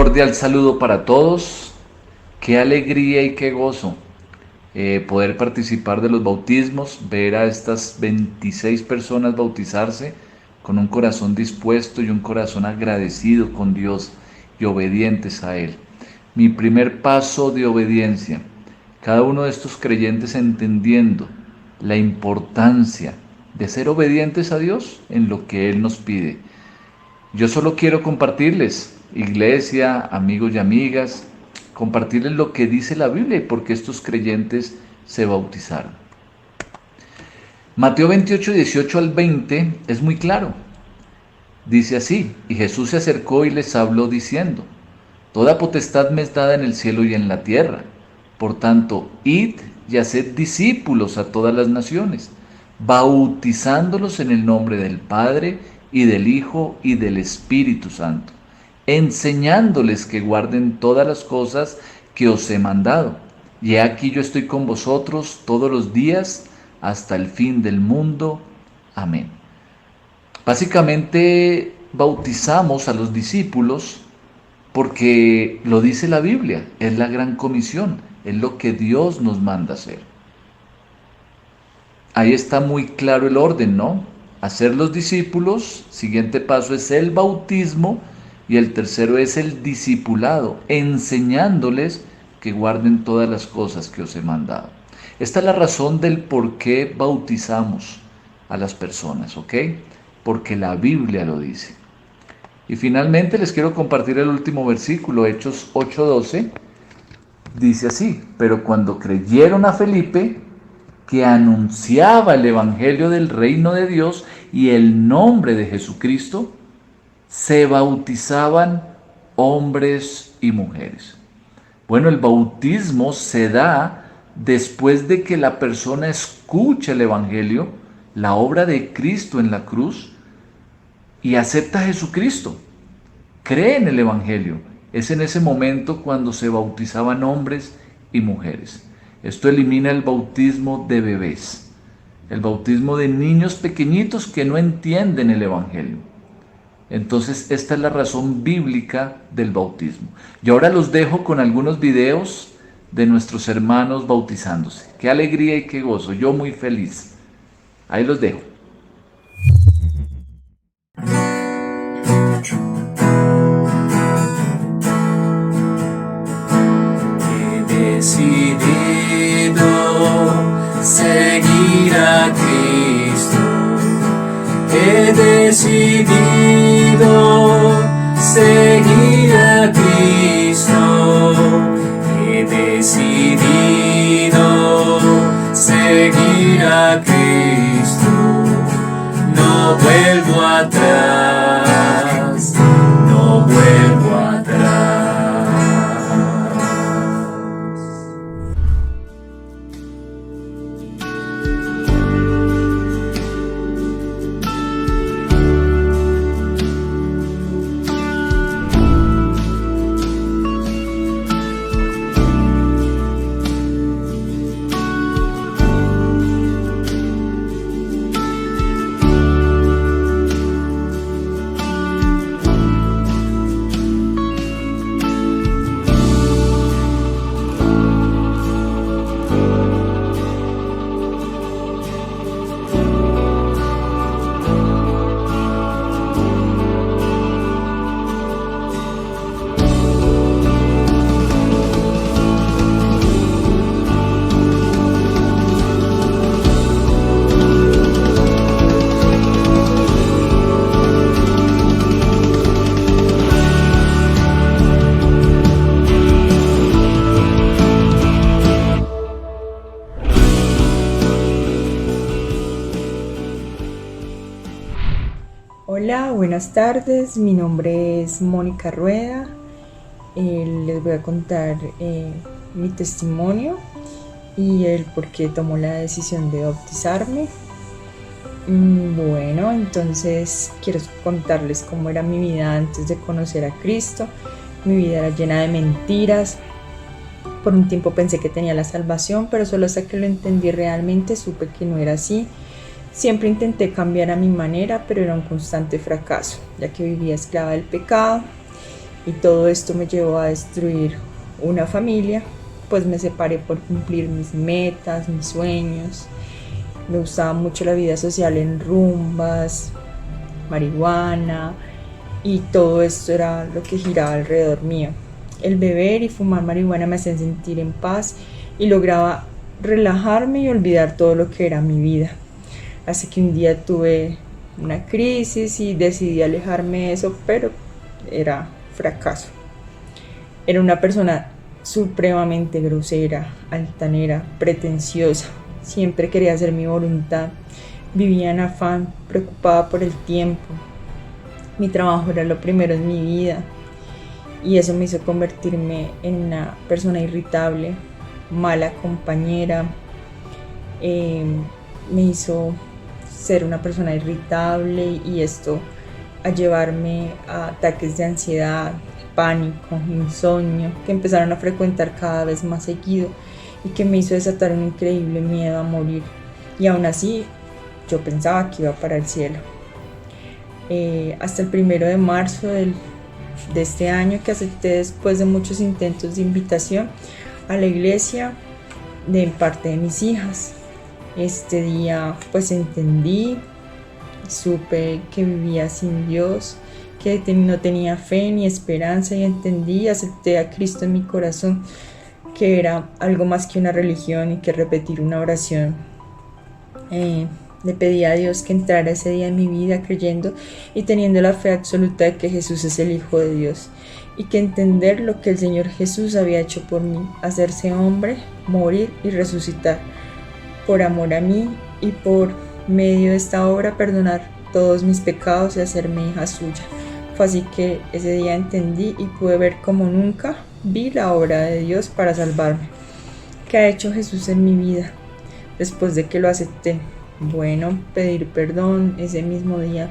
cordial saludo para todos. Qué alegría y qué gozo poder participar de los bautismos, ver a estas 26 personas bautizarse con un corazón dispuesto y un corazón agradecido con Dios y obedientes a Él. Mi primer paso de obediencia. Cada uno de estos creyentes entendiendo la importancia de ser obedientes a Dios en lo que Él nos pide. Yo solo quiero compartirles, iglesia, amigos y amigas, compartirles lo que dice la Biblia y por qué estos creyentes se bautizaron. Mateo 28, 18 al 20 es muy claro. Dice así: y Jesús se acercó y les habló diciendo: toda potestad me es dada en el cielo y en la tierra. Por tanto, id y haced discípulos a todas las naciones, bautizándolos en el nombre del Padre y del Hijo y del Espíritu Santo, enseñándoles que guarden todas las cosas que os he mandado. Y he aquí yo estoy con vosotros todos los días hasta el fin del mundo. Amén. Básicamente bautizamos a los discípulos porque lo dice la Biblia, es la gran comisión, es lo que Dios nos manda hacer. Ahí está muy claro el orden, ¿no? Hacer los discípulos, siguiente paso es el bautismo y el tercero es el discipulado, enseñándoles que guarden todas las cosas que os he mandado. Esta es la razón del por qué bautizamos a las personas, ¿ok? Porque la Biblia lo dice. Y finalmente les quiero compartir el último versículo, Hechos 8:12. Dice así: pero cuando creyeron a Felipe, que anunciaba el evangelio del reino de Dios y el nombre de Jesucristo, se bautizaban hombres y mujeres. Bueno, el bautismo se da después de que la persona escucha el evangelio, la obra de Cristo en la cruz, y acepta a Jesucristo, cree en el evangelio. Es en ese momento cuando se bautizaban hombres y mujeres. Esto elimina el bautismo de bebés, el bautismo de niños pequeñitos que no entienden el evangelio. Entonces, esta es la razón bíblica del bautismo. Y ahora los dejo con algunos videos de nuestros hermanos bautizándose. Qué alegría y qué gozo, yo muy feliz. Ahí los dejo. Decidido seguir a Cristo, he decidido seguir a Cristo, he decidido seguir a Cristo, no vuelvo atrás, no vuelvo atrás. Hola, buenas tardes, mi nombre es Mónica Rueda, les voy a contar mi testimonio y el por qué tomó la decisión de bautizarme. Bueno, entonces quiero contarles cómo era mi vida antes de conocer a Cristo. Mi vida era llena de mentiras. Por un tiempo pensé que tenía la salvación, pero solo hasta que lo entendí realmente supe que no era así. Siempre intenté cambiar a mi manera, pero era un constante fracaso, ya que vivía esclava del pecado y todo esto me llevó a destruir una familia. Pues me separé por cumplir mis metas, mis sueños. Me gustaba mucho la vida social en rumbas, marihuana, y todo esto era lo que giraba alrededor mío. El beber y fumar marihuana me hacían sentir en paz y lograba relajarme y olvidar todo lo que era mi vida. Así que un día tuve una crisis y decidí alejarme de eso, pero era fracaso. Era una persona supremamente grosera, altanera, pretenciosa. Siempre quería hacer mi voluntad. Vivía en afán, preocupada por el tiempo. Mi trabajo era lo primero en mi vida y eso me hizo convertirme en una persona irritable, mala compañera. Me hizo ser una persona irritable y esto a llevarme a ataques de ansiedad, pánico, insomnio, que empezaron a frecuentar cada vez más seguido y que me hizo desatar un increíble miedo a morir. Y aún así, yo pensaba que iba para el cielo. Hasta el 1 de marzo de este año, que acepté después de muchos intentos de invitación a la iglesia de parte de mis hijas. Este día pues entendí, supe que vivía sin Dios, que no tenía fe ni esperanza, y entendí y acepté a Cristo en mi corazón, que era algo más que una religión y que repetir una oración. Le pedí a Dios que entrara ese día en mi vida creyendo y teniendo la fe absoluta de que Jesús es el Hijo de Dios y que entender lo que el Señor Jesús había hecho por mí, hacerse hombre, morir y resucitar por amor a mí, y por medio de esta obra perdonar todos mis pecados y hacerme hija suya. Fue así que ese día entendí y pude ver como nunca vi la obra de Dios para salvarme. ¿Qué ha hecho Jesús en mi vida después de que lo acepté? Bueno, pedir perdón. Ese mismo día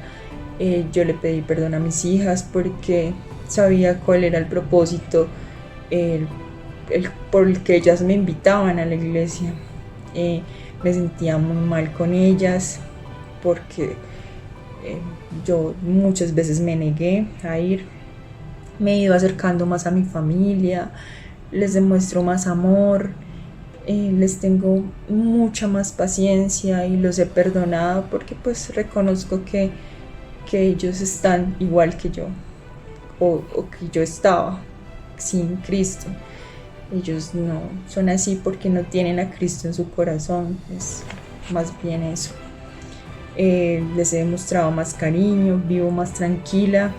yo le pedí perdón a mis hijas porque sabía cuál era el propósito por el que ellas me invitaban a la iglesia. Me sentía muy mal con ellas porque yo muchas veces me negué a ir. Me he ido acercando más a mi familia, les demuestro más amor, les tengo mucha más paciencia y los he perdonado porque pues reconozco que ellos están igual que yo o que yo estaba sin Cristo. Ellos no son así porque no tienen a Cristo en su corazón, es más bien eso. Les he demostrado más cariño, vivo más tranquila,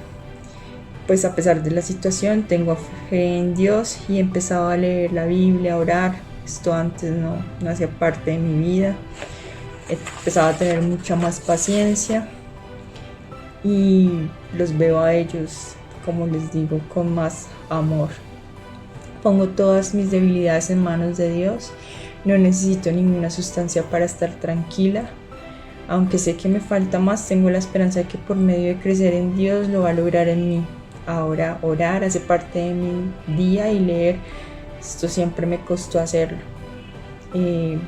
pues a pesar de la situación tengo fe en Dios y he empezado a leer la Biblia, a orar. Esto antes no hacía parte de mi vida. He empezado a tener mucha más paciencia y los veo a ellos, como les digo, con más amor. Pongo todas mis debilidades en manos de Dios. No necesito ninguna sustancia para estar tranquila. Aunque sé que me falta más, tengo la esperanza de que por medio de crecer en Dios lo va a lograr en mí. Ahora orar hace parte de mi día y leer, esto siempre me costó hacerlo. El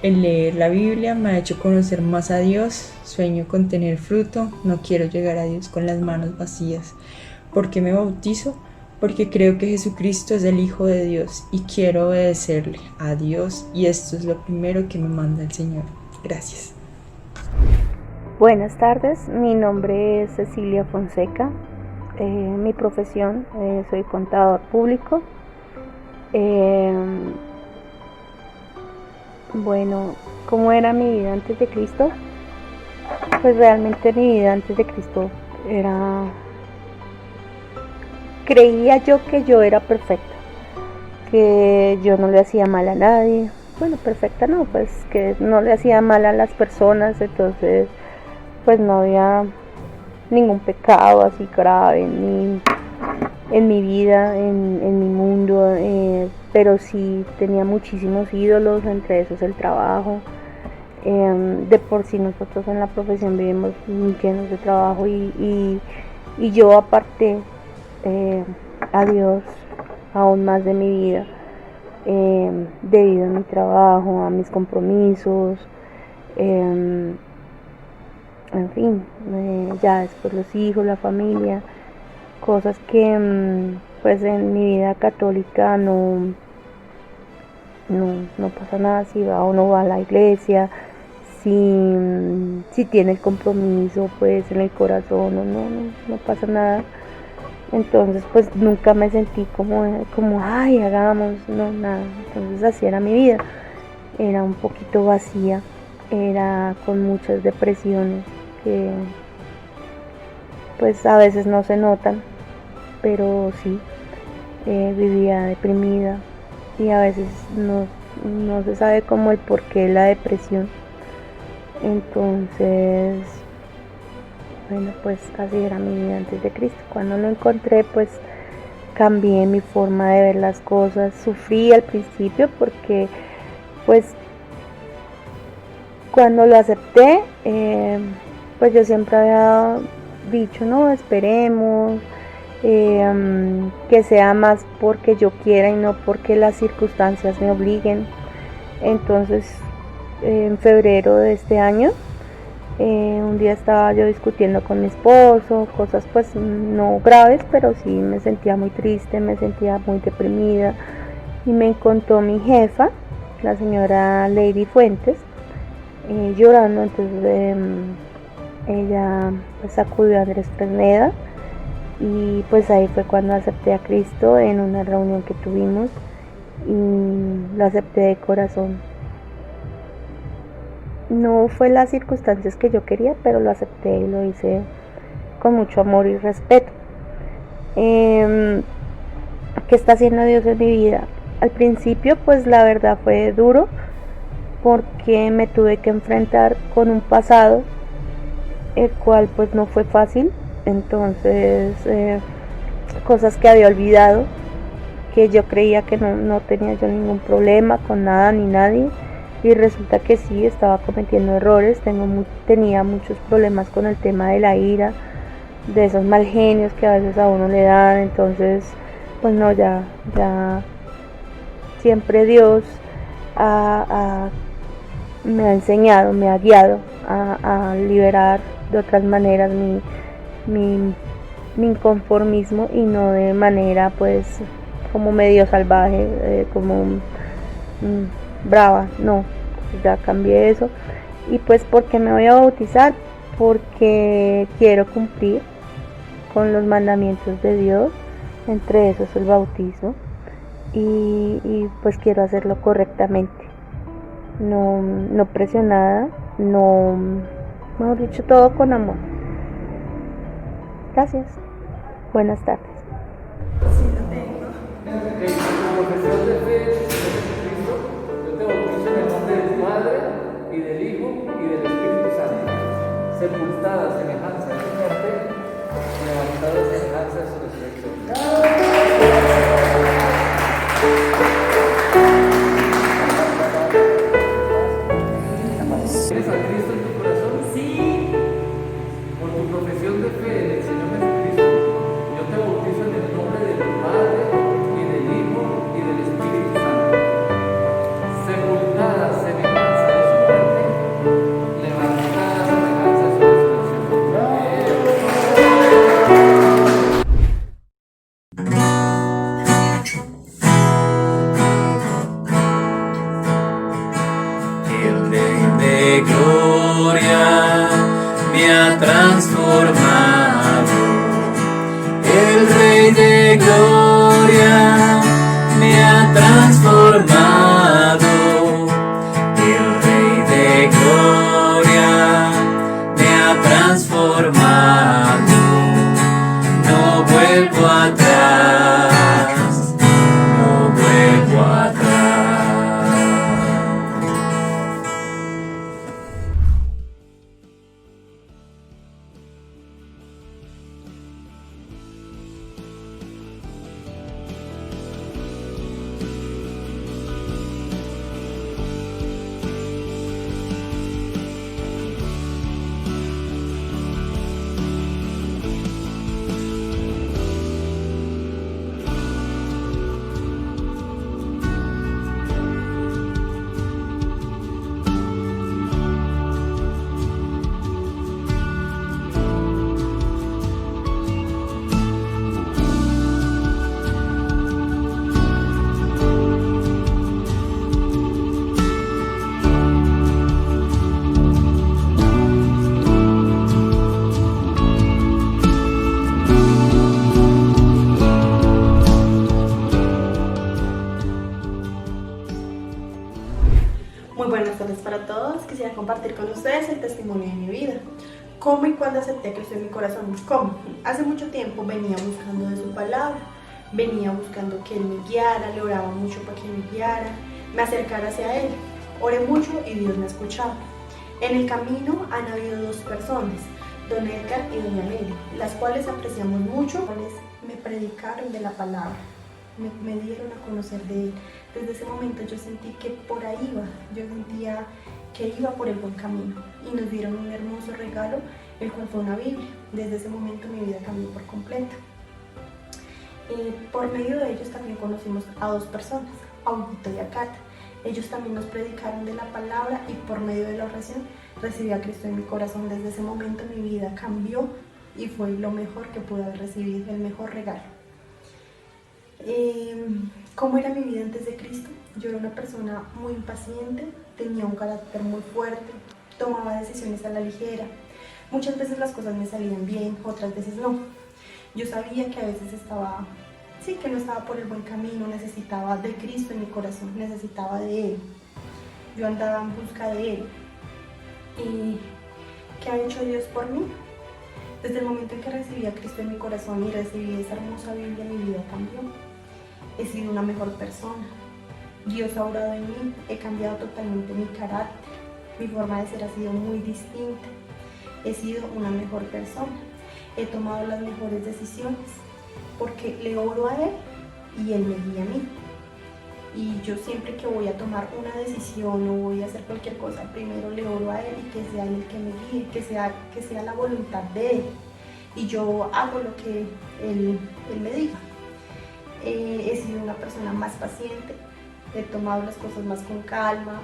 leer la Biblia me ha hecho conocer más a Dios. Sueño con tener fruto. No quiero llegar a Dios con las manos vacías. ¿Por qué me bautizo? Porque creo que Jesucristo es el Hijo de Dios y quiero obedecerle a Dios, y esto es lo primero que me manda el Señor. Gracias. Buenas tardes, mi nombre es Cecilia Fonseca. Mi profesión, soy contador público. Bueno, ¿cómo era mi vida antes de Cristo? Pues realmente mi vida antes de Cristo era... Creía yo que yo era perfecta, que yo no le hacía mal a nadie. Bueno, perfecta no, pues que no le hacía mal a las personas, entonces pues no había ningún pecado así grave en mi vida, en mi mundo, pero sí tenía muchísimos ídolos, entre esos el trabajo. De por sí nosotros en la profesión vivimos llenos de trabajo y yo aparté a Dios aún más de mi vida debido a mi trabajo, a mis compromisos, en fin, ya después los hijos, la familia, cosas que pues en mi vida católica no pasa nada si va o no va a la iglesia, si tiene el compromiso pues en el corazón o no pasa nada. Entonces pues nunca me sentí como ay, hagamos, no, nada. Entonces así era mi vida, era un poquito vacía, era con muchas depresiones que pues a veces no se notan, pero sí, vivía deprimida y a veces no se sabe como el porqué de la depresión. Entonces, bueno, pues así era mi vida antes de Cristo. Cuando lo encontré, pues cambié mi forma de ver las cosas. Sufrí al principio porque, pues, cuando lo acepté, pues yo siempre había dicho, no, esperemos, que sea más porque yo quiera y no porque las circunstancias me obliguen. Entonces, en febrero de este año, un día estaba yo discutiendo con mi esposo, cosas pues no graves, pero sí me sentía muy triste, me sentía muy deprimida y me encontró mi jefa, la señora Lady Fuentes, llorando. Entonces ella pues acudió a Andrés Fresneda y pues ahí fue cuando acepté a Cristo en una reunión que tuvimos y lo acepté de corazón. No fue las circunstancias que yo quería, pero lo acepté y lo hice con mucho amor y respeto. ¿Qué está haciendo Dios en mi vida? Al principio pues la verdad fue duro porque me tuve que enfrentar con un pasado el cual pues no fue fácil. Entonces cosas que había olvidado, que yo creía que no tenía yo ningún problema con nada ni nadie, y resulta que sí, estaba cometiendo errores. Tenía muchos problemas con el tema de la ira, de esos mal genios que a veces a uno le dan. Entonces pues no, ya siempre Dios me ha enseñado, me ha guiado a liberar de otras maneras mi inconformismo, y no de manera pues como medio salvaje, como brava. No, ya cambié eso. Y pues, ¿por qué me voy a bautizar? Porque quiero cumplir con los mandamientos de Dios, entre esos el bautismo, y pues quiero hacerlo correctamente, no presionada, mejor dicho, todo con amor. Gracias. Buenas tardes. Como profesión de fe en Jesucristo, yo te bautizo en el nombre del Padre, y del Hijo, y del Espíritu Santo, sepultada a semejanza de su muerte, y levantada a semejanza de su resurrección. ¿Tienes a Cristo en tu corazón? Sí. Por tu profesión de fe en el Señor Jesucristo, yo te bautizo Muy buenas tardes para todos. Quisiera compartir con ustedes el testimonio de mi vida. ¿Cómo y cuándo acepté a Cristo en mi corazón? ¿Cómo? Hace mucho tiempo venía buscando de su palabra, venía buscando que Él me guiara, le oraba mucho para que me guiara, me acercara hacia Él. Oré mucho y Dios me escuchaba. En el camino han habido dos personas, don Edgar y doña Mary, las cuales apreciamos mucho, me predicaron de la palabra. Me dieron a conocer de Él. Desde ese momento yo sentí que por ahí iba, yo sentía que iba por el buen camino y nos dieron un hermoso regalo, el cual fue una Biblia. Desde ese momento mi vida cambió por completo. Por medio de ellos también conocimos a dos personas, a Huguito y a Cata. Ellos también nos predicaron de la palabra y por medio de la oración recibí a Cristo en mi corazón. Desde ese momento mi vida cambió y fue lo mejor que pude haber recibido, el mejor regalo. ¿Cómo era mi vida antes de Cristo? Yo era una persona muy impaciente, tenía un carácter muy fuerte, tomaba decisiones a la ligera. Muchas veces las cosas me salían bien, otras veces no. Yo sabía que a veces que no estaba por el buen camino, necesitaba de Cristo en mi corazón, necesitaba de Él. Yo andaba en busca de Él. ¿Y qué ha hecho Dios por mí? Desde el momento en que recibí a Cristo en mi corazón y recibí esa hermosa Biblia, mi vida cambió. He sido una mejor persona. Dios ha obrado en mí, he cambiado totalmente mi carácter. Mi forma de ser ha sido muy distinta. He sido una mejor persona. He tomado las mejores decisiones porque le oro a Él y Él me guía a mí. Y yo siempre que voy a tomar una decisión o voy a hacer cualquier cosa, primero le oro a Él y que sea Él el que me guíe, que sea la voluntad de Él. Y yo hago lo que Él me diga. He sido una persona más paciente, he tomado las cosas más con calma,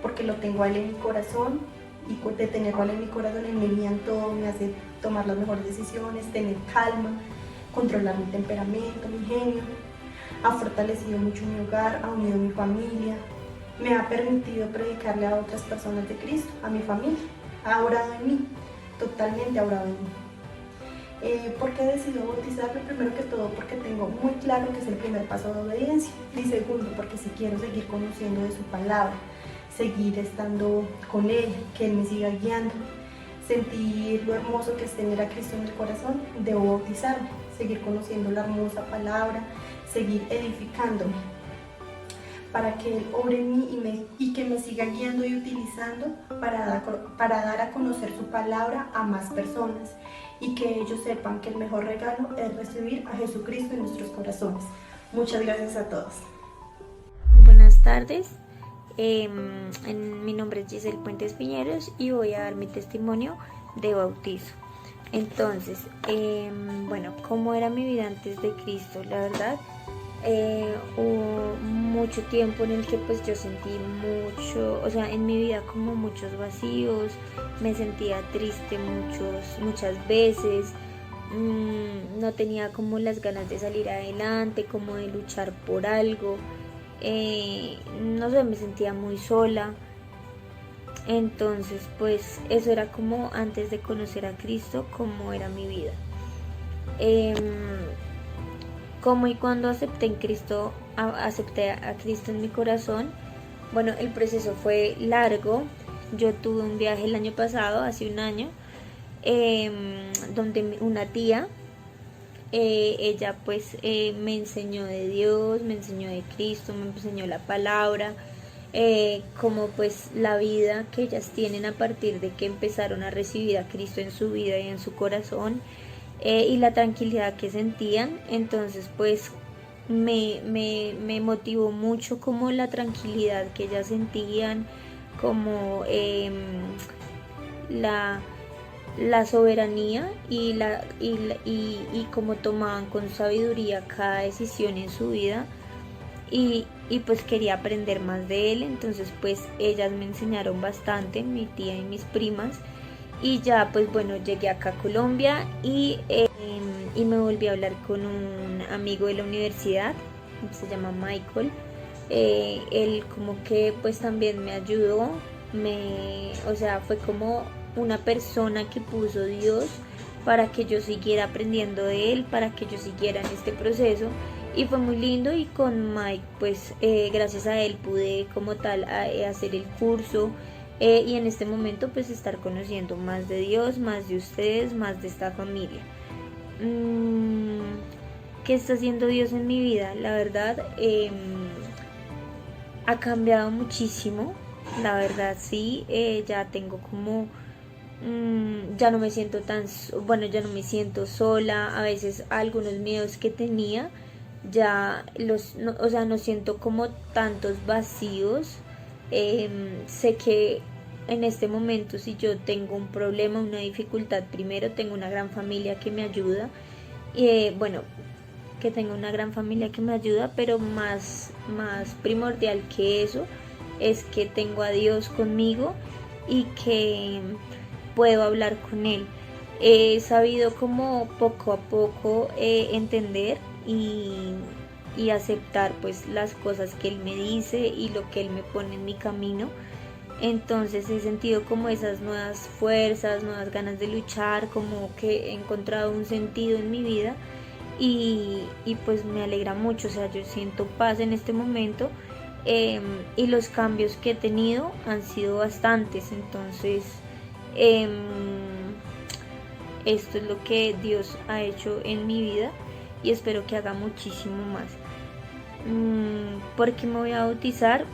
porque lo tengo a Él en mi corazón y de tenerlo a Él en mi corazón, Él me guía en todo, me hace tomar las mejores decisiones, tener calma, controlar mi temperamento, mi genio. Ha fortalecido mucho mi hogar, ha unido mi familia, me ha permitido predicarle a otras personas de Cristo, a mi familia, ha orado en mí, totalmente ha orado en mí. ¿Por qué he decidido bautizarme? Primero que todo porque tengo muy claro que es el primer paso de obediencia, y segundo porque si quiero seguir conociendo de su palabra, seguir estando con Él, que Él me siga guiando, sentir lo hermoso que es tener a Cristo en el corazón, debo bautizarme, seguir conociendo la hermosa palabra, seguir edificándome, para que Él obre en mí y que me siga guiando y utilizando para dar a conocer su palabra a más personas y que ellos sepan que el mejor regalo es recibir a Jesucristo en nuestros corazones. Muchas gracias a todos. Buenas tardes, mi nombre es Giselle Puentes Piñeros y voy a dar mi testimonio de bautizo. Entonces, bueno, ¿cómo era mi vida antes de Cristo? La verdad, hubo mucho tiempo en el que pues yo sentí mucho, o sea, en mi vida como muchos vacíos, me sentía triste muchas veces, no tenía como las ganas de salir adelante, como de luchar por algo, no sé, me sentía muy sola. Entonces pues eso era como antes de conocer a Cristo, como era mi vida. Como y cuando acepté a Cristo en mi corazón, bueno, el proceso fue largo. Yo tuve un viaje el año pasado, hace un año, donde una tía, ella pues me enseñó de Dios, me enseñó de Cristo, me enseñó la palabra, como pues la vida que ellas tienen a partir de que empezaron a recibir a Cristo en su vida y en su corazón, y la tranquilidad que sentían. Entonces pues me motivó mucho como la tranquilidad que ellas sentían, como la soberanía y cómo tomaban con sabiduría cada decisión en su vida, y pues quería aprender más de Él. Entonces pues ellas me enseñaron bastante, mi tía y mis primas, y ya pues bueno, llegué acá a Colombia y me volví a hablar con un amigo de la universidad, se llama Michael. Él como que pues también me ayudó, o sea, fue como una persona que puso Dios para que yo siguiera aprendiendo de Él, para que yo siguiera en este proceso, y fue muy lindo. Y con Mike pues gracias a él pude como tal hacer el curso, y en este momento pues estar conociendo más de Dios, más de ustedes, más de esta familia. ¿Qué está haciendo Dios en mi vida? La verdad, ha cambiado muchísimo, la verdad sí. Ya tengo como, ya no me siento ya no me siento sola. A veces algunos miedos que tenía, ya o sea, no siento como tantos vacíos. Sé que en este momento, si yo tengo un problema, una dificultad, primero tengo una gran familia que me ayuda. Bueno, que tengo una gran familia que me ayuda, pero más primordial que eso es que tengo a Dios conmigo y que puedo hablar con Él. He sabido como poco a poco entender y aceptar pues las cosas que Él me dice y lo que Él me pone en mi camino. Entonces he sentido como esas nuevas fuerzas, nuevas ganas de luchar, como que he encontrado un sentido en mi vida. Y pues me alegra mucho, o sea, yo siento paz en este momento, y los cambios que he tenido han sido bastantes. Entonces esto es lo que Dios ha hecho en mi vida y espero que haga muchísimo más. ¿Por qué me voy a bautizar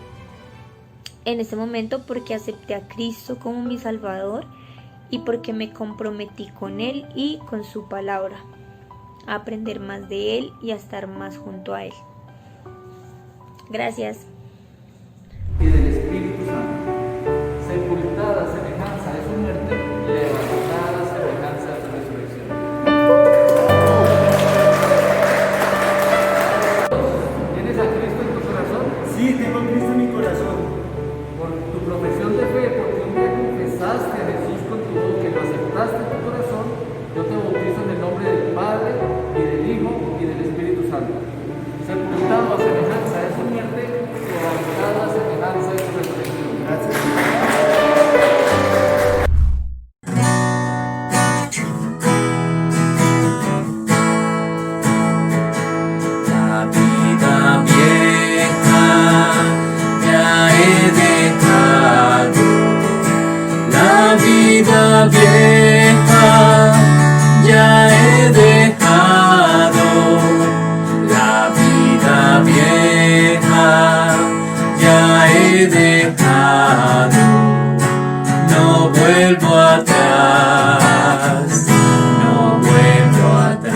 en este momento? Porque acepté a Cristo como mi Salvador y porque me comprometí con Él y con su palabra, a aprender más de Él y a estar más junto a Él. Gracias. Y del Espíritu Santo, sepultada a semejanza de su muerte, levantada a semejanza de su resurrección. ¿Tienes a Cristo en tu corazón? Sí, tengo a Cristo en mi corazón. Por tu profesión de fe, porque un día confesaste a Jesús con tu boca y lo aceptaste en tu corazón, yo te bautizo en el nombre del Padre, y del Hijo, y del Espíritu Santo. Sepultado a semejanza de su muerte, levantado a semejanza de su resurrección. Gracias. La vida vieja ya he dejado, la vida vieja ya he dejado, la vida vieja ya he dejado, no vuelvo atrás, no vuelvo atrás.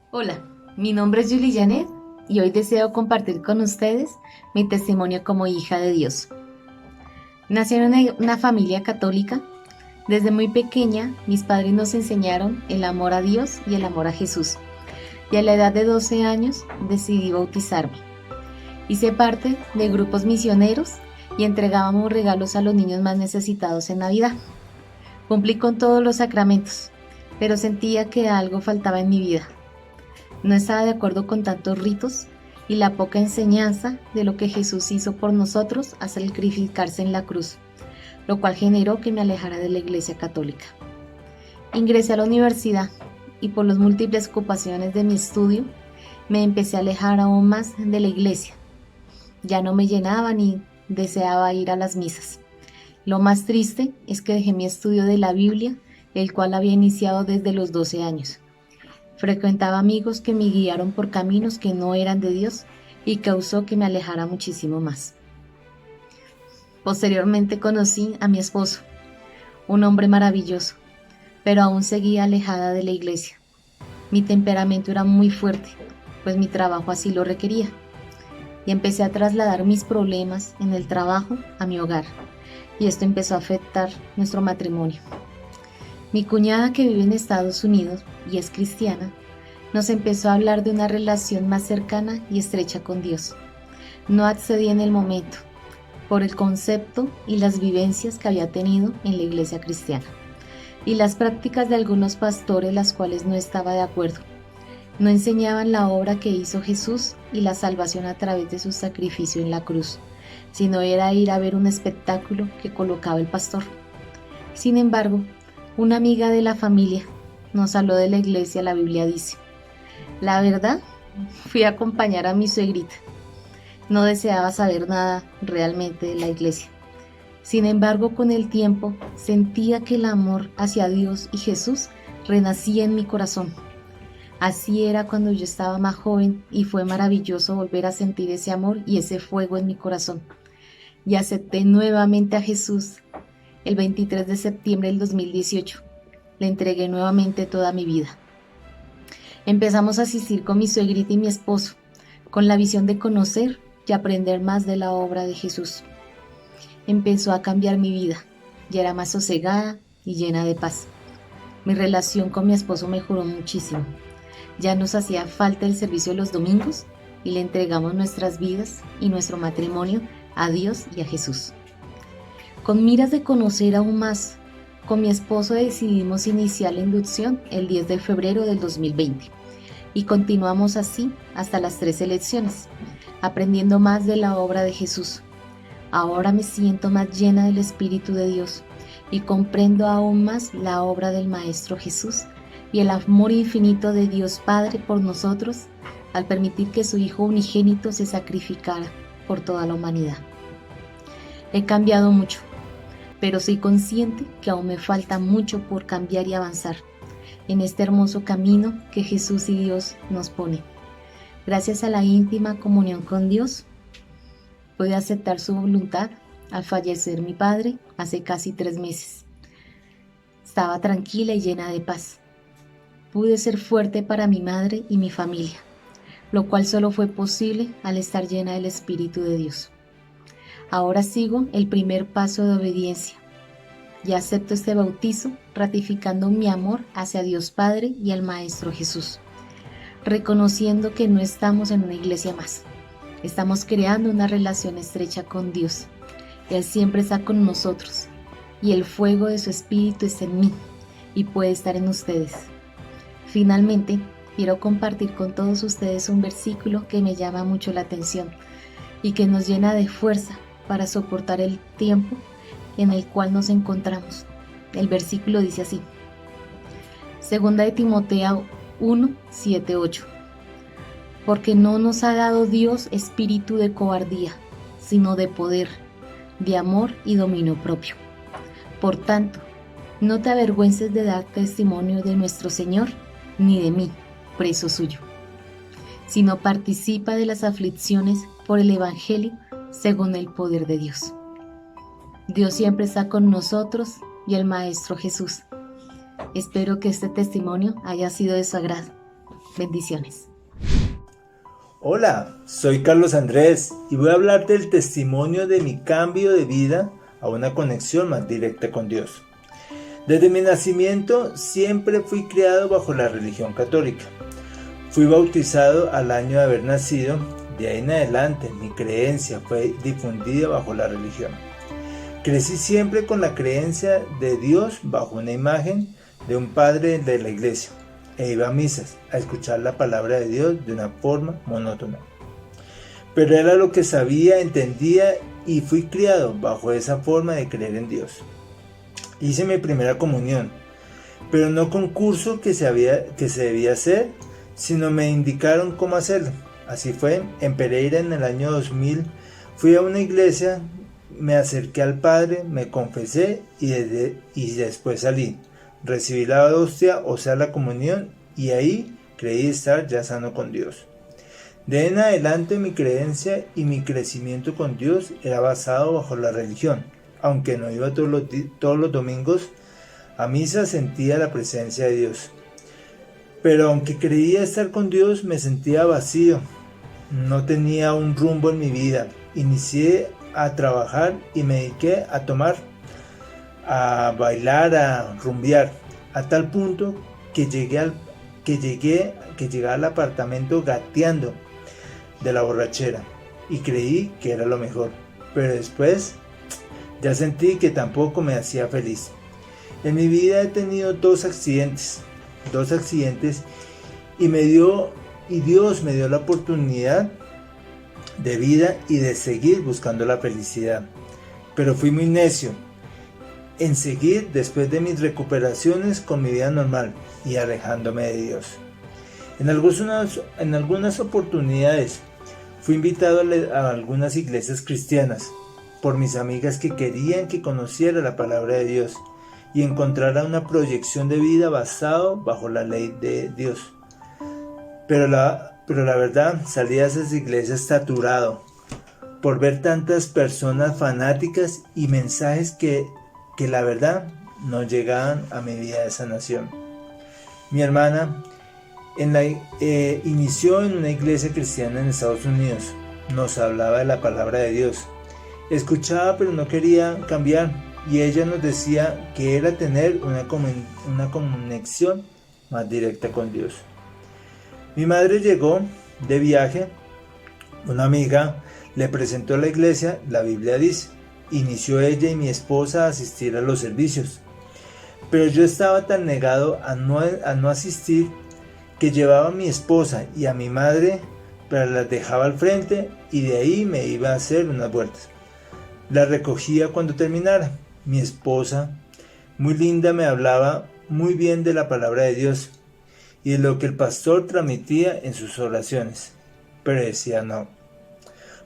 Hola, mi nombre es Julie Janet y hoy deseo compartir con ustedes mi testimonio como hija de Dios. Nací en una familia católica. Desde muy pequeña, mis padres nos enseñaron el amor a Dios y el amor a Jesús. Y a la edad de 12 años decidí bautizarme. Hice parte de grupos misioneros y entregábamos regalos a los niños más necesitados en Navidad. Cumplí con todos los sacramentos, pero sentía que algo faltaba en mi vida. No estaba de acuerdo con tantos ritos y la poca enseñanza de lo que Jesús hizo por nosotros al sacrificarse en la cruz, lo cual generó que me alejara de la Iglesia Católica. Ingresé a la universidad y por las múltiples ocupaciones de mi estudio me empecé a alejar aún más de la iglesia. Ya no me llenaba ni deseaba ir a las misas. Lo más triste es que dejé mi estudio de la Biblia, el cual había iniciado desde los 12 años. Frecuentaba amigos que me guiaron por caminos que no eran de Dios y causó que me alejara muchísimo más. Posteriormente conocí a mi esposo, un hombre maravilloso, pero aún seguía alejada de la iglesia. Mi temperamento era muy fuerte, pues mi trabajo así lo requería, y empecé a trasladar mis problemas en el trabajo a mi hogar, y esto empezó a afectar nuestro matrimonio. Mi cuñada, que vive en Estados Unidos y es cristiana, nos empezó a hablar de una relación más cercana y estrecha con Dios. No accedí en el momento, por el concepto y las vivencias que había tenido en la iglesia cristiana, y las prácticas de algunos pastores, las cuales no estaba de acuerdo. No enseñaban la obra que hizo Jesús y la salvación a través de su sacrificio en la cruz, sino era ir a ver un espectáculo que colocaba el pastor. Sin embargo, una amiga de la familia nos habló de la iglesia. La Biblia dice: la verdad, fui a acompañar a mi suegrita. No deseaba saber nada realmente de la iglesia. Sin embargo, con el tiempo sentía que el amor hacia Dios y Jesús renacía en mi corazón. Así era cuando yo estaba más joven, y fue maravilloso volver a sentir ese amor y ese fuego en mi corazón. Y acepté nuevamente a Jesús el 23 de septiembre del 2018. Le entregué nuevamente toda mi vida. Empezamos a asistir con mi suegrita y mi esposo, con la visión de conocer y aprender más de la obra de Jesús. Empezó a cambiar mi vida, ya era más sosegada y llena de paz. Mi relación con mi esposo mejoró muchísimo. Ya nos hacía falta el servicio los domingos y le entregamos nuestras vidas y nuestro matrimonio a Dios y a Jesús. Con miras de conocer aún más, con mi esposo decidimos iniciar la inducción el 10 de febrero del 2020 y continuamos así hasta las 3 elecciones, aprendiendo más de la obra de Jesús. Ahora me siento más llena del Espíritu de Dios y comprendo aún más la obra del Maestro Jesús y el amor infinito de Dios Padre por nosotros al permitir que su Hijo unigénito se sacrificara por toda la humanidad. He cambiado mucho, pero soy consciente que aún me falta mucho por cambiar y avanzar en este hermoso camino que Jesús y Dios nos pone. Gracias a la íntima comunión con Dios, pude aceptar su voluntad al fallecer mi padre hace casi 3 meses. Estaba tranquila y llena de paz. Pude ser fuerte para mi madre y mi familia, lo cual solo fue posible al estar llena del Espíritu de Dios. Ahora sigo el primer paso de obediencia y acepto este bautizo, ratificando mi amor hacia Dios Padre y al Maestro Jesús, reconociendo que no estamos en una iglesia más. Estamos creando una relación estrecha con Dios. Él siempre está con nosotros y el fuego de su Espíritu está en mí y puede estar en ustedes. Finalmente, quiero compartir con todos ustedes un versículo que me llama mucho la atención y que nos llena de fuerza para soportar el tiempo en el cual nos encontramos. El versículo dice así: 2 de Timoteo 1, 7, 8. Porque no nos ha dado Dios espíritu de cobardía, sino de poder, de amor y dominio propio. Por tanto, no te avergüences de dar testimonio de nuestro Señor, ni de mí, preso suyo, sino participa de las aflicciones por el Evangelio según el poder de Dios. Dios siempre está con nosotros y el Maestro Jesús. Espero que este testimonio haya sido de su agrado. Bendiciones. Hola, soy Carlos Andrés y voy a hablar del testimonio de mi cambio de vida a una conexión más directa con Dios. Desde mi nacimiento siempre fui criado bajo la religión católica. Fui bautizado al año de haber nacido. De ahí en adelante mi creencia fue difundida bajo la religión. Crecí siempre con la creencia de Dios bajo una imagen de un padre de la iglesia e iba a misas a escuchar la palabra de Dios de una forma monótona. Pero era lo que sabía, entendía y fui criado bajo esa forma de creer en Dios. Hice mi primera comunión, pero no con curso que se debía hacer, sino me indicaron cómo hacerlo. Así fue, en Pereira en el año 2000 fui a una iglesia, me acerqué al Padre, me confesé y después salí. Recibí la hostia, o sea la comunión, y ahí creí estar ya sano con Dios. De ahí en adelante mi creencia y mi crecimiento con Dios era basado bajo la religión. Aunque no iba todos los domingos a misa, sentía la presencia de Dios. Pero aunque creía estar con Dios, me sentía vacío. No tenía un rumbo en mi vida. Inicié a trabajar y me dediqué a tomar, a bailar, a rumbear, a tal punto que llegué al apartamento gateando de la borrachera y creí que era lo mejor, pero después ya sentí que tampoco me hacía feliz. En mi vida he tenido dos accidentes y Dios me dio la oportunidad de vida y de seguir buscando la felicidad, pero fui muy necio en seguir después de mis recuperaciones con mi vida normal y alejándome de Dios. En algunas oportunidades fui invitado a algunas iglesias cristianas por mis amigas que querían que conociera la palabra de Dios y encontrara una proyección de vida basado bajo la ley de Dios. Pero la verdad, salí de esas iglesias saturado por ver tantas personas fanáticas y mensajes que la verdad no llegaban a mi vida de sanación. Mi hermana inició en una iglesia cristiana en Estados Unidos. Nos hablaba de la palabra de Dios. Escuchaba pero no quería cambiar, y ella nos decía que era tener una conexión más directa con Dios. Mi madre llegó de viaje. Una amiga le presentó a la iglesia, la Biblia dice. Inició ella y mi esposa a asistir a los servicios. Pero yo estaba tan negado a no asistir que llevaba a mi esposa y a mi madre, pero las dejaba al frente y de ahí me iba a hacer unas vueltas. Las recogía cuando terminara. Mi esposa, muy linda, me hablaba muy bien de la palabra de Dios y de lo que el pastor transmitía en sus oraciones, pero decía no.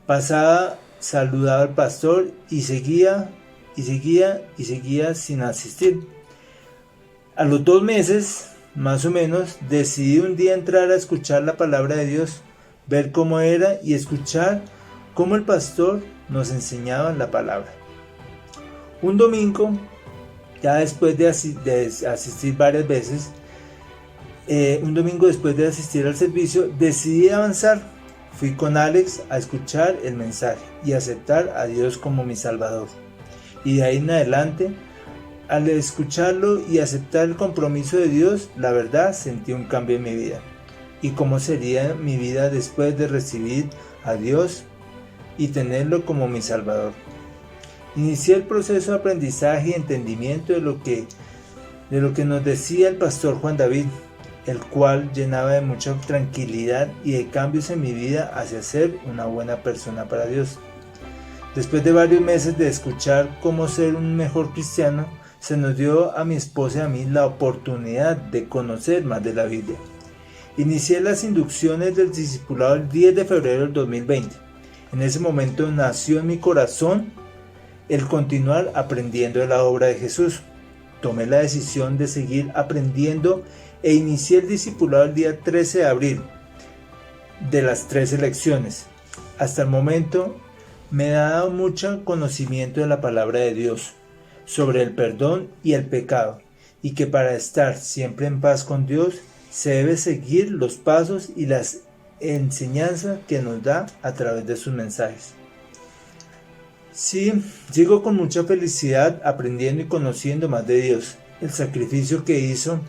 Pasaba, saludaba al pastor y seguía sin asistir. A los 2 meses, más o menos, decidí un día entrar a escuchar la palabra de Dios, ver cómo era y escuchar cómo el pastor nos enseñaba la palabra. Un domingo, ya después de asistir varias veces, un domingo después de asistir al servicio, decidí avanzar. Fui con Alex a escuchar el mensaje y aceptar a Dios como mi Salvador. Y de ahí en adelante, al escucharlo y aceptar el compromiso de Dios, la verdad sentí un cambio en mi vida. ¿Y cómo sería mi vida después de recibir a Dios y tenerlo como mi Salvador? Inicié el proceso de aprendizaje y entendimiento de lo que nos decía el pastor Juan David, el cual llenaba de mucha tranquilidad y de cambios en mi vida hacia ser una buena persona para Dios. Después de varios meses de escuchar cómo ser un mejor cristiano, se nos dio a mi esposa y a mí la oportunidad de conocer más de la Biblia. Inicié las inducciones del discipulado el 10 de febrero del 2020. En ese momento nació en mi corazón el continuar aprendiendo de la obra de Jesús. Tomé la decisión de seguir aprendiendo e inicié el discipulado el día 13 de abril de las 13 lecciones. Hasta el momento me ha dado mucho conocimiento de la palabra de Dios sobre el perdón y el pecado, y que para estar siempre en paz con Dios se debe seguir los pasos y las enseñanzas que nos da a través de sus mensajes. Sí, sigo con mucha felicidad aprendiendo y conociendo más de Dios, el sacrificio que hizo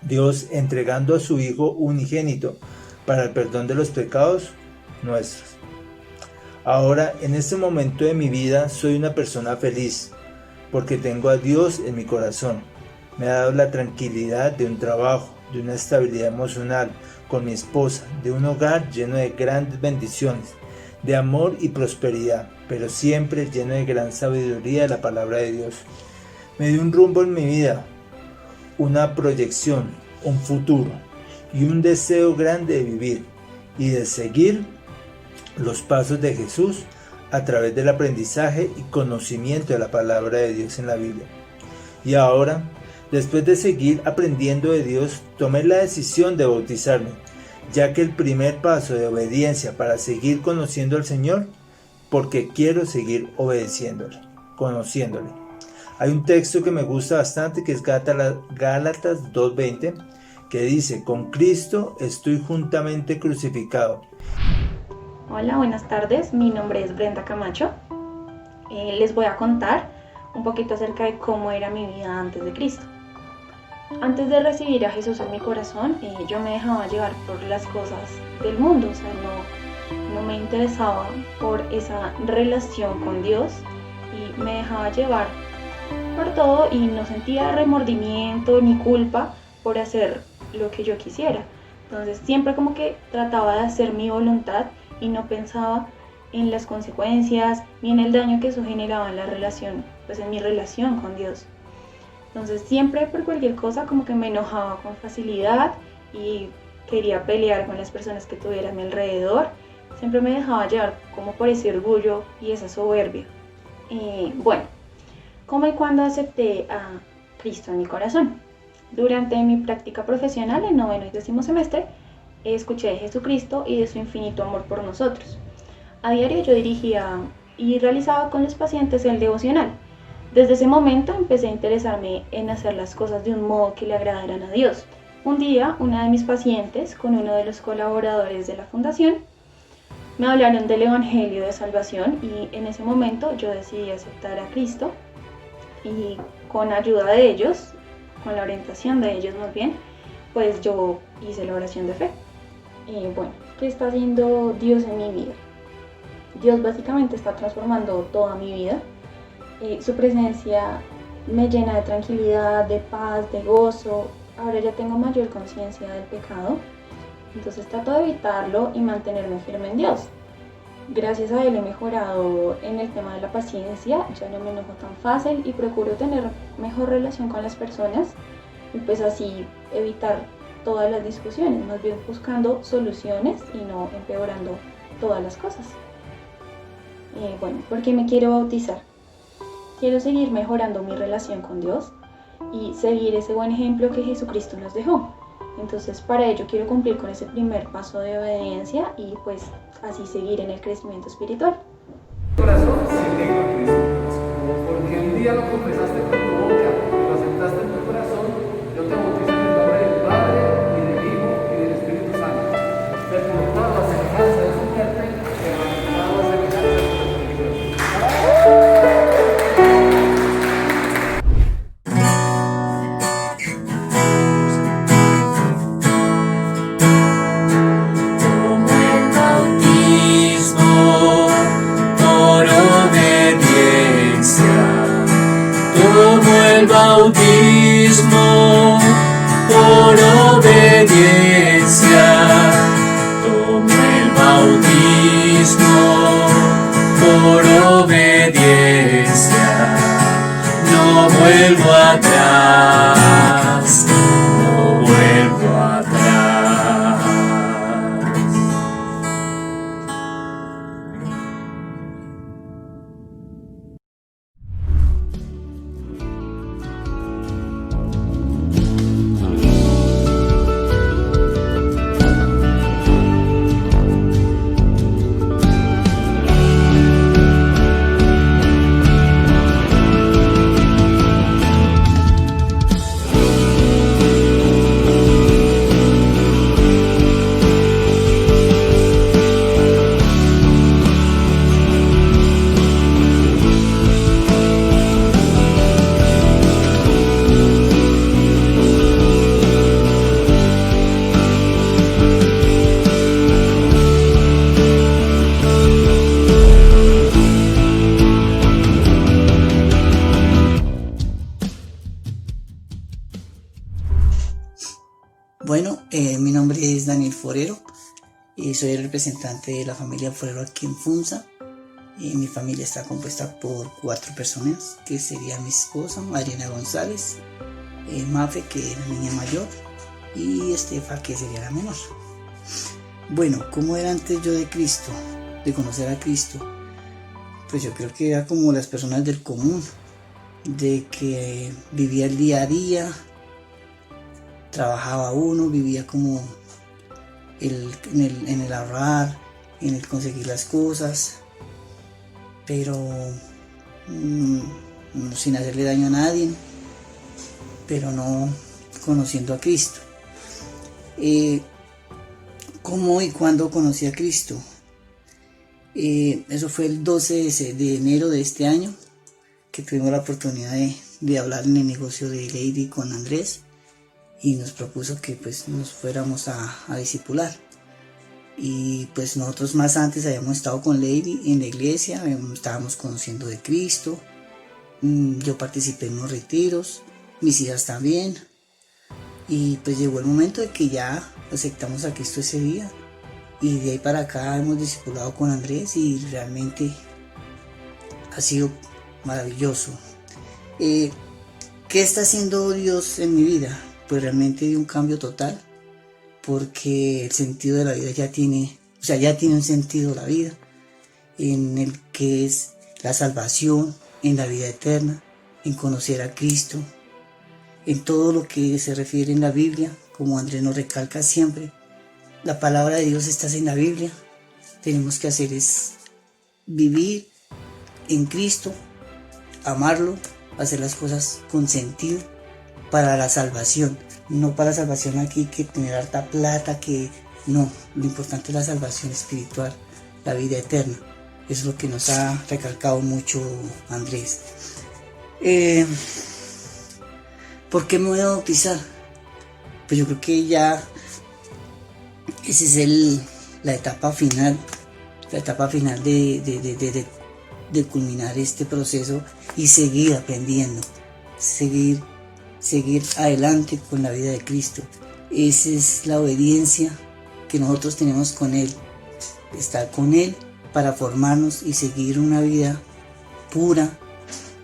Dios entregando a su Hijo unigénito para el perdón de los pecados nuestros. Ahora, en este momento de mi vida, soy una persona feliz, porque tengo a Dios en mi corazón. Me ha dado la tranquilidad de un trabajo, de una estabilidad emocional con mi esposa, de un hogar lleno de grandes bendiciones, de amor y prosperidad, pero siempre lleno de gran sabiduría de la palabra de Dios. Me dio un rumbo en mi vida, una proyección, un futuro y un deseo grande de vivir y de seguir los pasos de Jesús a través del aprendizaje y conocimiento de la palabra de Dios en la Biblia. Y ahora, después de seguir aprendiendo de Dios, tomé la decisión de bautizarme. ya que el primer paso de obediencia para seguir conociendo al Señor, porque quiero seguir obedeciéndole, conociéndole. Hay un texto que me gusta bastante que es Gálatas 2:20, que dice: con Cristo estoy juntamente crucificado. Hola, buenas tardes, mi nombre es Brenda Camacho. Les voy a contar un poquito acerca de cómo era mi vida antes de Cristo. Antes de recibir a Jesús en mi corazón, yo me dejaba llevar por las cosas del mundo, o sea, no me interesaba por esa relación con Dios y me dejaba llevar por todo y no sentía remordimiento ni culpa por hacer lo que yo quisiera. Entonces siempre como que trataba de hacer mi voluntad y no pensaba en las consecuencias ni en el daño que eso generaba en la relación, pues en mi relación con Dios. Entonces siempre por cualquier cosa como que me enojaba con facilidad y quería pelear con las personas que tuviera a mi alrededor. Siempre me dejaba llevar como por ese orgullo y esa soberbia. Bueno, ¿cómo y cuándo acepté a Cristo en mi corazón? Durante mi práctica profesional en 9º y 10º semestre, escuché de Jesucristo y de su infinito amor por nosotros. A diario yo dirigía y realizaba con los pacientes el devocional. Desde ese momento empecé a interesarme en hacer las cosas de un modo que le agradaran a Dios. Un día, una de mis pacientes, con uno de los colaboradores de la fundación, me hablaron del Evangelio de Salvación y en ese momento yo decidí aceptar a Cristo y con ayuda de ellos, con la orientación de ellos más bien, pues yo hice la oración de fe. Bueno, ¿qué está haciendo Dios en mi vida? Dios básicamente está transformando toda mi vida. Su presencia me llena de tranquilidad, de paz, de gozo. Ahora ya tengo mayor conciencia del pecado, entonces trato de evitarlo y mantenerme firme en Dios. Gracias a Él he mejorado en el tema de la paciencia, ya no me enojo tan fácil y procuro tener mejor relación con las personas y pues así evitar todas las discusiones, más bien buscando soluciones y no empeorando todas las cosas. Bueno, ¿por qué me quiero bautizar? Quiero seguir mejorando mi relación con Dios y seguir ese buen ejemplo que Jesucristo nos dejó. Entonces para ello quiero cumplir con ese primer paso de obediencia y pues así seguir en el crecimiento espiritual. Corazón, sí tengo a Cristo, porque un día lo confesaste con tu boca, lo aceptaste en tu corazón. Yo te bautizo en el nombre del Padre y del Hijo y del Espíritu Santo. Perpetuado a semejanza de su muerte, perpetuado a semejanza de su resurrección. Bautismo por obediencia, tomo el bautismo por obediencia, no vuelvo atrás, no vuelvo atrás. Bueno, mi nombre es Daniel Forero y soy el representante de la familia Forero aquí en Funza. Mi familia está compuesta por 4 personas, que sería mi esposa, Adriana González, Mafe, que es la niña mayor, y Estefa, que sería la menor. Bueno, ¿cómo era antes yo de Cristo, de conocer a Cristo? Pues yo creo que era como las personas del común, de que vivía el día a día, trabajaba uno, vivía como en el ahorrar, en el conseguir las cosas, pero sin hacerle daño a nadie, pero no conociendo a Cristo. ¿Cómo y cuándo conocí a Cristo? Eso fue el 12 de enero de este año, que tuvimos la oportunidad de hablar en el negocio de Lady con Andrés, y nos propuso que pues nos fuéramos a discipular. Y pues nosotros más antes habíamos estado con Lady en la iglesia, estábamos conociendo de Cristo, yo participé en unos retiros, mis hijas también, y pues llegó el momento de que ya aceptamos a Cristo ese día, y de ahí para acá hemos discipulado con Andrés y realmente ha sido maravilloso. ¿Qué está haciendo Dios en mi vida? Pues realmente dio un cambio total, porque el sentido de la vida ya tiene un sentido la vida, en el que es la salvación, en la vida eterna, en conocer a Cristo, en todo lo que se refiere en la Biblia, como Andrés nos recalca siempre. La palabra de Dios está en la Biblia. Tenemos que hacer es vivir en Cristo, amarlo, hacer las cosas con sentido para la salvación. No para la salvación aquí que tener harta plata, que no. Lo importante es la salvación espiritual, la vida eterna. Eso es lo que nos ha recalcado mucho Andrés. ¿Por qué me voy a bautizar? Pues yo creo que ya esa es la etapa final de culminar este proceso y seguir aprendiendo, seguir adelante con la vida de Cristo. Esa es la obediencia que nosotros tenemos con Él, estar con Él para formarnos y seguir una vida pura,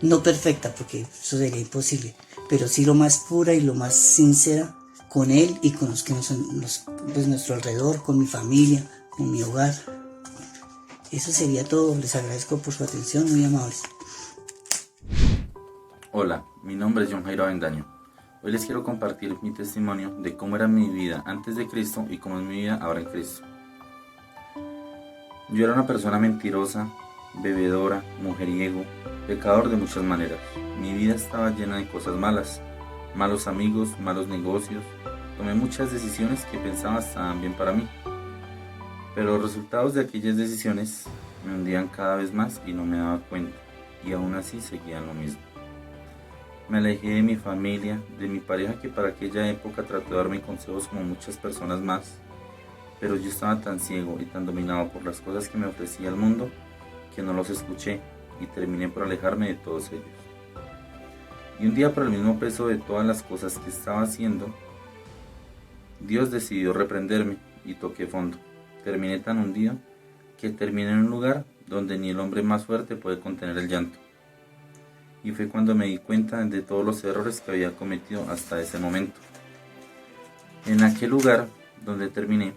no perfecta porque eso sería imposible, pero sí lo más pura y lo más sincera con Él y con los que pues nuestro alrededor, con mi familia, con mi hogar. Eso sería todo. Les agradezco por su atención, muy amables. Hola, mi nombre es John Jairo Avendaño. Hoy les quiero compartir mi testimonio de cómo era mi vida antes de Cristo y cómo es mi vida ahora en Cristo. Yo era una persona mentirosa, bebedora, mujeriego, pecador de muchas maneras. Mi vida estaba llena de cosas malas, malos amigos, malos negocios. Tomé muchas decisiones que pensaba estaban bien para mí, pero los resultados de aquellas decisiones me hundían cada vez más y no me daba cuenta, y aún así seguía en lo mismo. Me alejé de mi familia, de mi pareja, que para aquella época trató de darme consejos como muchas personas más, pero yo estaba tan ciego y tan dominado por las cosas que me ofrecía el mundo que no los escuché y terminé por alejarme de todos ellos. Y un día, por el mismo peso de todas las cosas que estaba haciendo, Dios decidió reprenderme y toqué fondo. Terminé tan hundido que terminé en un lugar donde ni el hombre más fuerte puede contener el llanto. Y fue cuando me di cuenta de todos los errores que había cometido hasta ese momento. En aquel lugar donde terminé,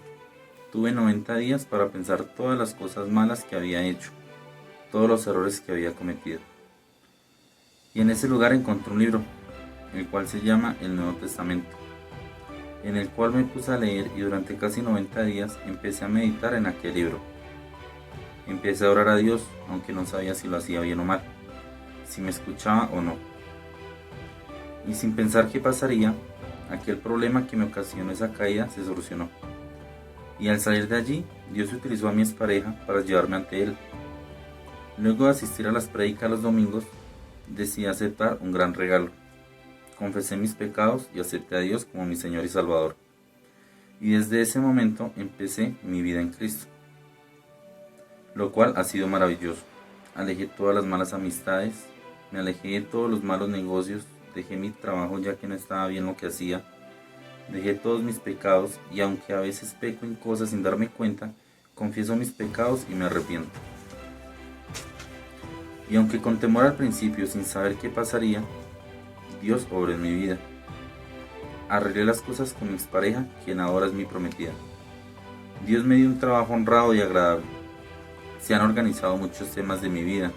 tuve 90 días para pensar todas las cosas malas que había hecho, todos los errores que había cometido. Y en ese lugar encontré un libro, el cual se llama El Nuevo Testamento, en el cual me puse a leer y durante casi 90 días empecé a meditar en aquel libro. Empecé a orar a Dios, aunque no sabía si lo hacía bien o mal, si me escuchaba o no. Y sin pensar qué pasaría, aquel problema que me ocasionó esa caída se solucionó. Y al salir de allí, Dios utilizó a mi expareja para llevarme ante Él. Luego de asistir a las prédicas los domingos, decidí aceptar un gran regalo. Confesé mis pecados y acepté a Dios como mi Señor y Salvador. Y desde ese momento empecé mi vida en Cristo, lo cual ha sido maravilloso. Alejé todas las malas amistades, me alejé de todos los malos negocios, dejé mi trabajo ya que no estaba bien lo que hacía, dejé todos mis pecados y aunque a veces peco en cosas sin darme cuenta, confieso mis pecados y me arrepiento. Y aunque con temor al principio sin saber qué pasaría, Dios obró en mi vida. Arreglé las cosas con mi expareja, quien ahora es mi prometida. Dios me dio un trabajo honrado y agradable. Se han organizado muchos temas de mi vida.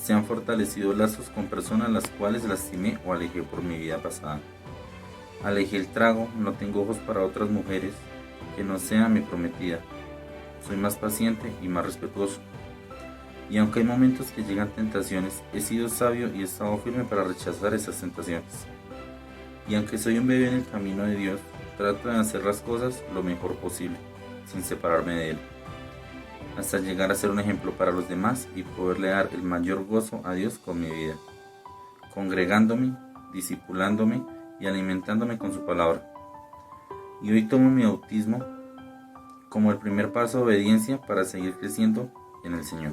Se han fortalecido lazos con personas las cuales lastimé o alejé por mi vida pasada. Alejé el trago, no tengo ojos para otras mujeres, que no sea mi prometida. Soy más paciente y más respetuoso. Y aunque hay momentos que llegan tentaciones, he sido sabio y he estado firme para rechazar esas tentaciones. Y aunque soy un bebé en el camino de Dios, trato de hacer las cosas lo mejor posible, sin separarme de Él, hasta llegar a ser un ejemplo para los demás y poderle dar el mayor gozo a Dios con mi vida, congregándome, discipulándome y alimentándome con su palabra. Y hoy tomo mi bautismo como el primer paso de obediencia para seguir creciendo en el Señor.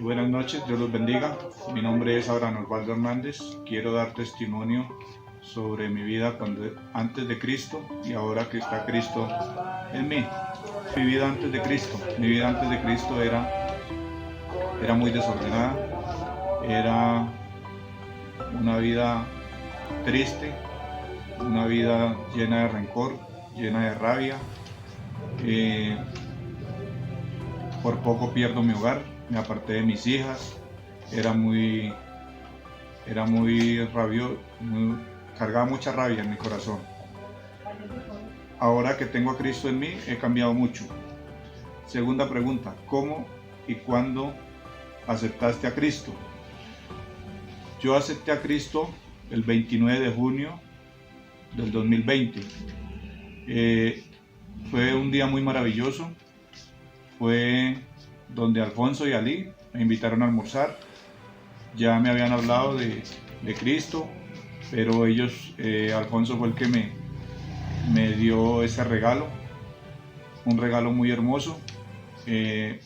Buenas noches, Dios los bendiga. Mi nombre es Abraham Osvaldo Hernández. Quiero dar testimonio sobre mi vida antes de Cristo y ahora que está Cristo en mí. Mi vida antes de Cristo. Mi vida antes de Cristo era muy desordenada. Era una vida triste, una vida llena de rencor, llena de rabia. Por poco pierdo mi hogar, me aparté de mis hijas, era muy rabioso, cargaba mucha rabia en mi corazón. Ahora que tengo a Cristo en mí, he cambiado mucho. Segunda pregunta, ¿cómo y cuándo aceptaste a Cristo? Yo acepté a Cristo el 29 de junio del 2020. Fue un día muy maravilloso. Fue donde Alfonso y Ali me invitaron a almorzar. Ya me habían hablado de Cristo, pero Alfonso fue el que me dio ese regalo, un regalo muy hermoso. Ese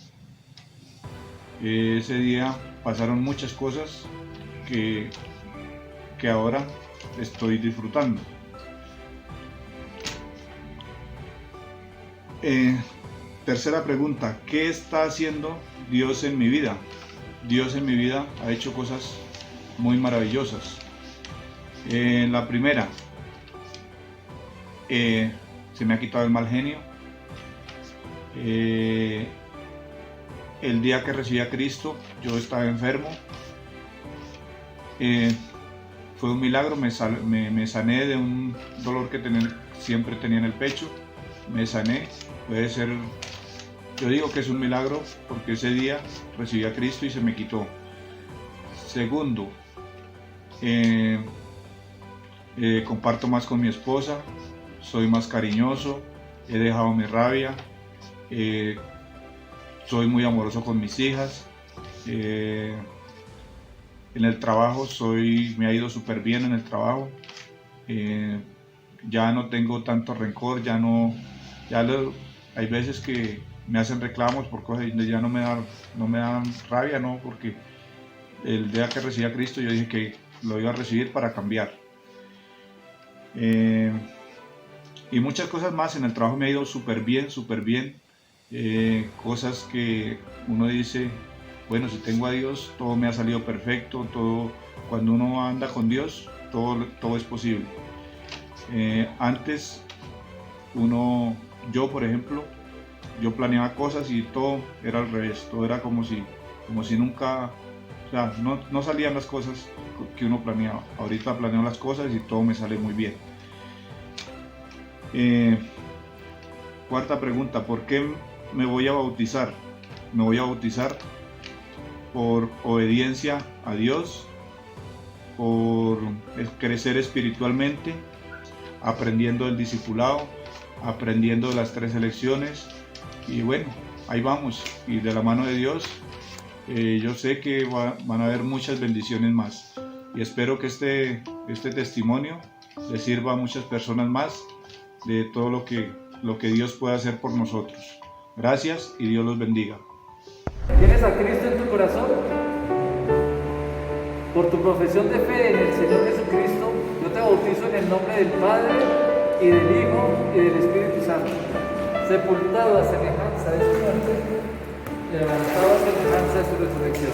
día pasaron muchas cosas que ahora estoy disfrutando. Tercera pregunta, ¿qué está haciendo Dios en mi vida? Dios en mi vida ha hecho cosas muy maravillosas. La primera, se me ha quitado el mal genio. El día que recibí a Cristo, yo estaba enfermo. Fue un milagro, me sané de un dolor que siempre tenía en el pecho. Me sané, puede ser, yo digo que es un milagro porque ese día recibí a Cristo y se me quitó. Segundo, comparto más con mi esposa, soy más cariñoso, he dejado mi rabia, soy muy amoroso con mis hijas. En el trabajo me ha ido súper bien en el trabajo. Ya no tengo tanto rencor, hay veces que me hacen reclamos por cosas y ya no me dan rabia, no, porque el día que recibí a Cristo yo dije que lo iba a recibir para cambiar. Y muchas cosas más, en el trabajo me ha ido súper bien. Cosas que uno dice, bueno, si tengo a Dios, todo me ha salido perfecto, cuando uno anda con Dios, todo es posible. Antes, yo por ejemplo, yo planeaba cosas y todo era al revés, todo era como si nunca, o sea, no salían las cosas que uno planeaba. Ahorita planeo las cosas y todo me sale muy bien. Cuarta pregunta, ¿por qué me voy a bautizar? Me voy a bautizar por obediencia a Dios, por crecer espiritualmente, aprendiendo del discipulado, aprendiendo de las 3 elecciones. Y bueno, ahí vamos, y de la mano de Dios yo sé que van a haber muchas bendiciones más, y espero que este testimonio le sirva a muchas personas más de todo lo que Dios puede hacer por nosotros. Gracias y Dios los bendiga. ¿Tienes a Cristo en tu corazón? Por tu profesión de fe en el Señor Jesucristo, yo te bautizo en el nombre del Padre y del Hijo y del Espíritu Santo, sepultado a semejanza de su muerte, levantado a semejanza de su resurrección.